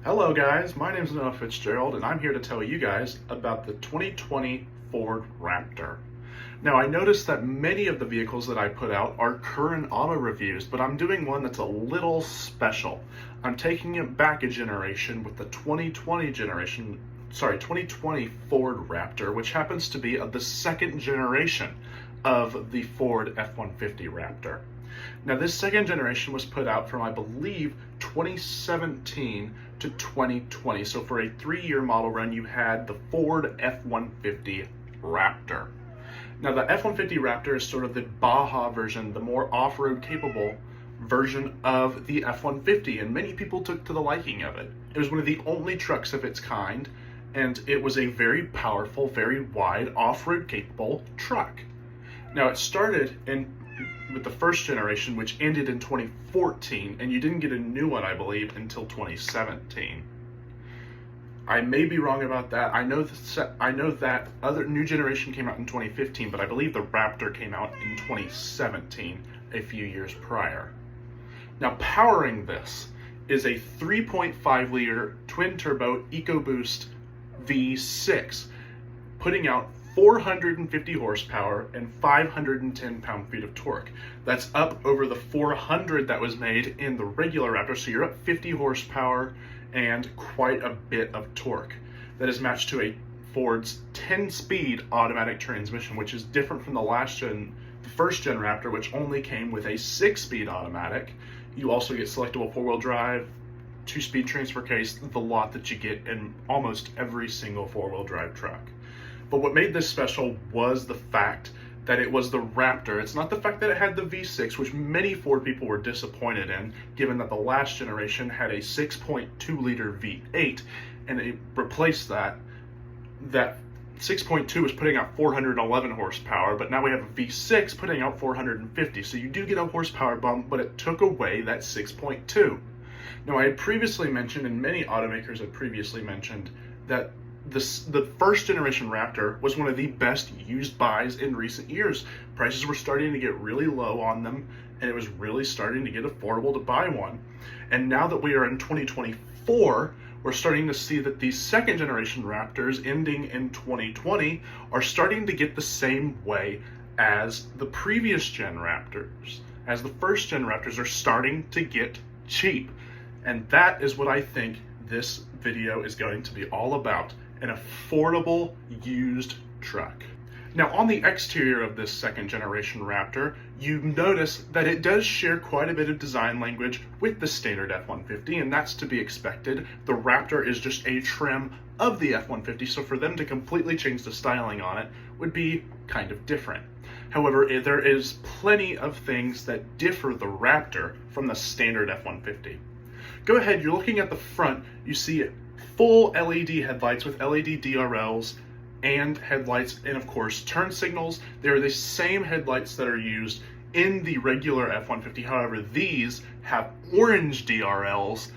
Hello guys, my name is Noah Fitzgerald and I'm here to tell you guys about the 2020 Ford Raptor. Now I noticed that many of the vehicles that I put out are current auto reviews, but I'm doing one that's a little special. I'm taking it back a generation with the 2020 Ford Raptor, which happens to be of the second generation of the Ford F-150 Raptor. Now this second generation was put out from, I believe, 2017 to 2020. So for a 3-year model run, you had the Ford F-150 Raptor. Now the F-150 Raptor is sort of the Baja version, the more off-road capable version of the F-150, and many people took to the liking of it. It was one of the only trucks of its kind, and it was a very powerful, very wide, off-road capable truck. Now it started with the first generation, which ended in 2014, and you didn't get a new one, I believe, until 2017. I may be wrong about that. I know that other new generation came out in 2015, but I believe the Raptor came out in 2017, a few years prior. Now, powering this is a 3.5 liter twin turbo EcoBoost V6, putting out 450 horsepower and 510 pound-feet of torque. That's up over the 400 that was made in the regular Raptor, so you're up 50 horsepower and quite a bit of torque. That is matched to a Ford's 10-speed automatic transmission, which is different from the first gen Raptor, which only came with a 6-speed automatic. You also get selectable 4-wheel drive, 2-speed transfer case, the lot that you get in almost every single 4-wheel drive truck. But what made this special was the fact that it was the Raptor. It's not the fact that it had the V6, which many Ford people were disappointed in, given that the last generation had a 6.2 liter V8, and it replaced that. That 6.2 was putting out 411 horsepower, but now we have a V6 putting out 450. So you do get a horsepower bump, but it took away that 6.2. Now I had previously mentioned, and many automakers had previously mentioned, that the first generation Raptor was one of the best used buys in recent years. Prices were starting to get really low on them, and it was really starting to get affordable to buy one. And now that we are in 2024, we're starting to see that these second generation Raptors ending in 2020 are starting to get the same way as the previous gen Raptors, as the first gen Raptors are starting to get cheap. And that is what I think this video is going to be all about: an affordable used truck. Now on the exterior of this second generation Raptor, you notice that it does share quite a bit of design language with the standard F-150, and that's to be expected. The Raptor is just a trim of the F-150, so for them to completely change the styling on it would be kind of different. However, there is plenty of things that differ the Raptor from the standard F-150. Go ahead, you're looking at the front, you see full LED headlights with LED DRLs and headlights, and of course turn signals. They're the same headlights that are used in the regular F-150. However, these have orange DRLs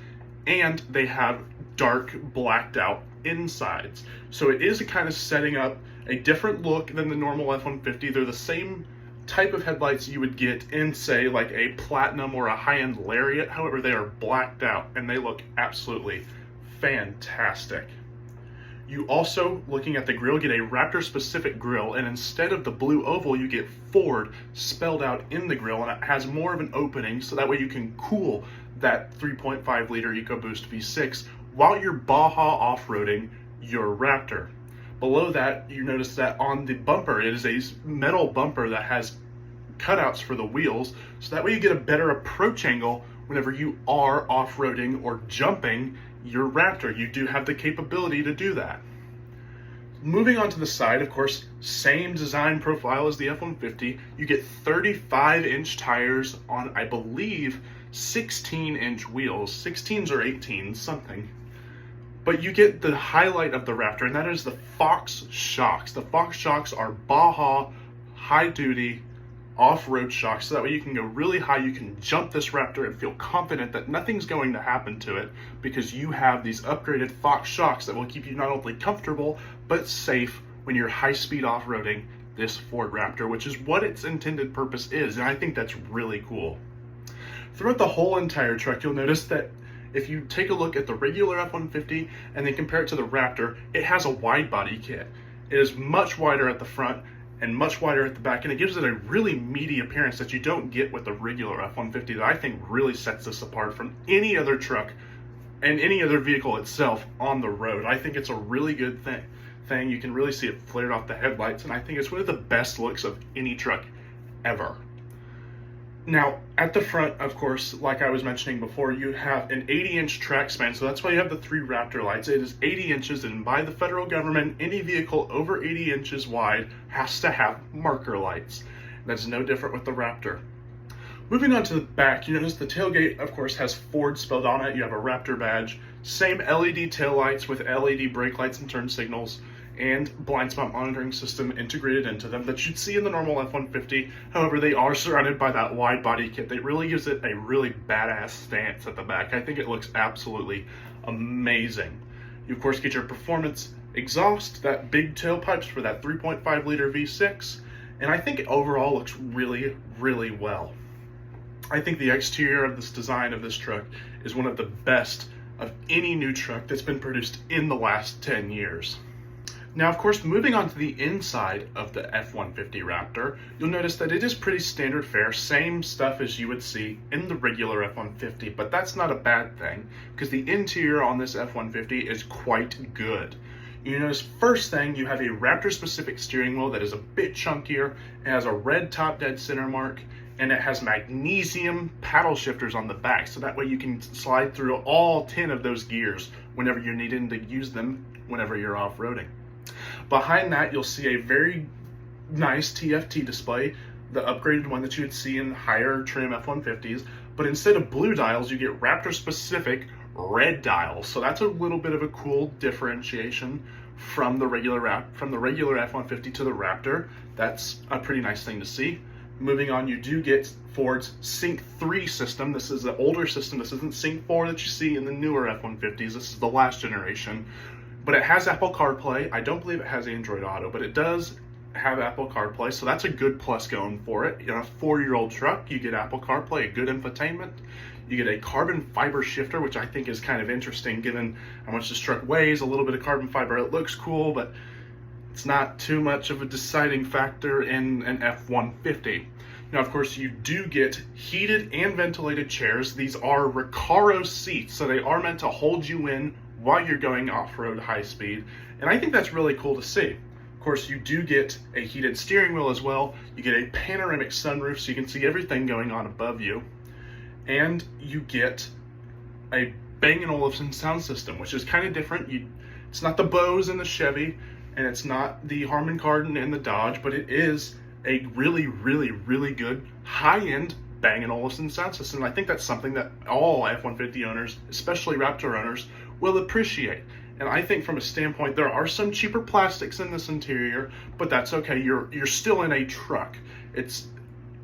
and they have dark blacked out insides. So it is a kind of setting up a different look than the normal F-150. They're the same type of headlights you would get in, say, like a Platinum or a high-end Lariat. However, they are blacked out and they look absolutely fantastic. You also, looking at the grille, get a Raptor specific grille, and instead of the blue oval, you get Ford spelled out in the grille, and it has more of an opening so that way you can cool that 3.5 liter EcoBoost V6 while you're Baja off-roading your Raptor. Below that, you notice that on the bumper, it is a metal bumper that has cutouts for the wheels, so that way you get a better approach angle whenever you are off-roading or jumping your Raptor. You do have the capability to do that. Moving on to the side, of course, same design profile as the F-150. You get 35-inch tires on, I believe, 16-inch wheels. 16s or 18s, something. But you get the highlight of the Raptor, and that is the Fox shocks. The Fox shocks are Baja, high-duty, off-road shocks, so that way you can go really high, you can jump this Raptor and feel confident that nothing's going to happen to it because you have these upgraded Fox shocks that will keep you not only comfortable, but safe when you're high-speed off-roading this Ford Raptor, which is what its intended purpose is, and I think that's really cool. Throughout the whole entire truck, you'll notice that if you take a look at the regular F-150 and then compare it to the Raptor, it has a wide body kit. It is much wider at the front and much wider at the back, and it gives it a really meaty appearance that you don't get with the regular F-150 that I think really sets this apart from any other truck and any other vehicle itself on the road. I think it's a really good thing. You can really see it flared off the headlights, and I think it's one of the best looks of any truck ever. Now, at the front, of course, like I was mentioning before, you have an 80-inch track span, so that's why you have the 3 Raptor lights. It is 80 inches, and by the federal government, any vehicle over 80 inches wide has to have marker lights. That's no different with the Raptor. Moving on to the back, you notice the tailgate, of course, has Ford spelled on it. You have a Raptor badge, same LED taillights with LED brake lights and turn signals, and blind spot monitoring system integrated into them that you'd see in the normal F-150. However, they are surrounded by that wide body kit that really gives it a really badass stance at the back. I think it looks absolutely amazing. You of course get your performance exhaust, that big tailpipes for that 3.5 liter V6, and I think it overall looks really, really well. I think the exterior of this design of this truck is one of the best of any new truck that's been produced in the last 10 years. Now, of course, moving on to the inside of the F-150 Raptor, you'll notice that it is pretty standard fare, same stuff as you would see in the regular F-150, but that's not a bad thing, because the interior on this F-150 is quite good. You notice, first thing, you have a Raptor-specific steering wheel that is a bit chunkier, it has a red top dead center mark, and it has magnesium paddle shifters on the back, so that way you can slide through all 10 of those gears whenever you're needing to use them whenever you're off-roading. Behind that, you'll see a very nice TFT display, the upgraded one that you would see in higher trim F-150s, but instead of blue dials, you get Raptor-specific red dials. So that's a little bit of a cool differentiation from the regular F-150 to the Raptor. That's a pretty nice thing to see. Moving on, you do get Ford's Sync 3 system. This is the older system. This isn't Sync 4 that you see in the newer F-150s. This is the last generation. But it has Apple CarPlay. I don't believe it has Android Auto, but it does have Apple CarPlay, so that's a good plus going for it. In a 4-year-old truck, you get Apple CarPlay, a good infotainment. You get a carbon fiber shifter, which I think is kind of interesting given how much this truck weighs. A little bit of carbon fiber, it looks cool, but it's not too much of a deciding factor in an F-150. Now, of course, you do get heated and ventilated chairs. These are Recaro seats, so they are meant to hold you in while you're going off-road high speed, and I think that's really cool to see. Of course, you do get a heated steering wheel as well. You get a panoramic sunroof so you can see everything going on above you, and you get a Bang & Olufsen sound system, which is kind of different. It's not the Bose and the Chevy, and it's not the Harman Kardon and the Dodge, but it is a really, really, really good high-end Bang & Olufsen sound system. And I think that's something that all F-150 owners, especially Raptor owners, will appreciate. And I think from a standpoint, there are some cheaper plastics in this interior, but that's okay. You're still in a truck. It's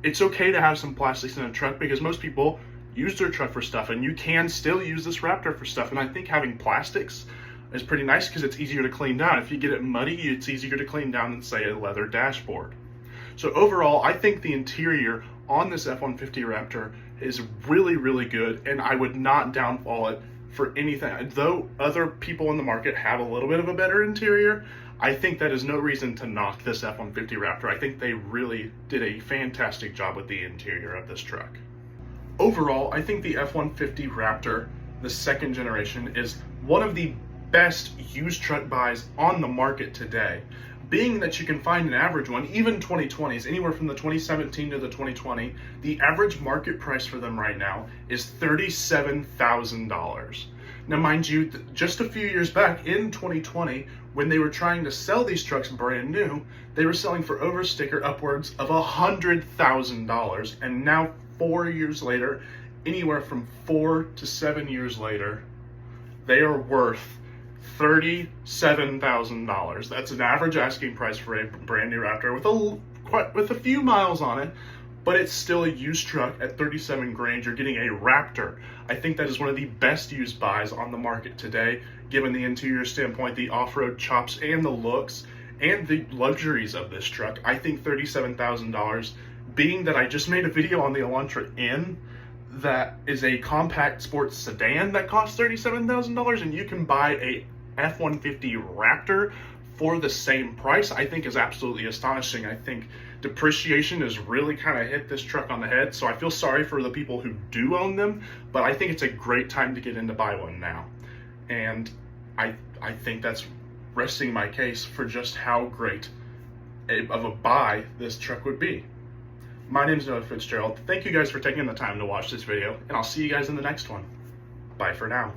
okay to have some plastics in a truck because most people use their truck for stuff, and you can still use this Raptor for stuff. And I think having plastics is pretty nice because it's easier to clean down. If you get it muddy, it's easier to clean down than, say, a leather dashboard. So overall, I think the interior on this F-150 Raptor is really, really good, and I would not downfall it for anything. Though other people in the market have a little bit of a better interior, I think that is no reason to knock this F-150 Raptor. I think they really did a fantastic job with the interior of this truck. Overall, I think the F-150 Raptor, the second generation, is one of the best used truck buys on the market today. Being that you can find an average one, even 2020s, anywhere from the 2017 to the 2020, the average market price for them right now is $37,000. Now, mind you, just a few years back in 2020, when they were trying to sell these trucks brand new, they were selling for over sticker upwards of $100,000. And now, 4 years later, anywhere from 4 to 7 years later, they are worth $37,000. That's an average asking price for a brand new Raptor with a few miles on it, but it's still a used truck at 37 grand. You're getting a Raptor. I think that is one of the best used buys on the market today, given the interior standpoint, the off-road chops, and the looks, and the luxuries of this truck. I think $37,000, being that I just made a video on the Elantra N, that is a compact sports sedan that costs $37,000, and you can buy a F-150 Raptor for the same price, I think is absolutely astonishing. I think depreciation has really kind of hit this truck on the head, so I feel sorry for the people who do own them, but I think it's a great time to get in to buy one now. And I think that's resting my case for just how great of a buy this truck would be. My name is Noah Fitzgerald. Thank you guys for taking the time to watch this video, and I'll see you guys in the next one. Bye for now.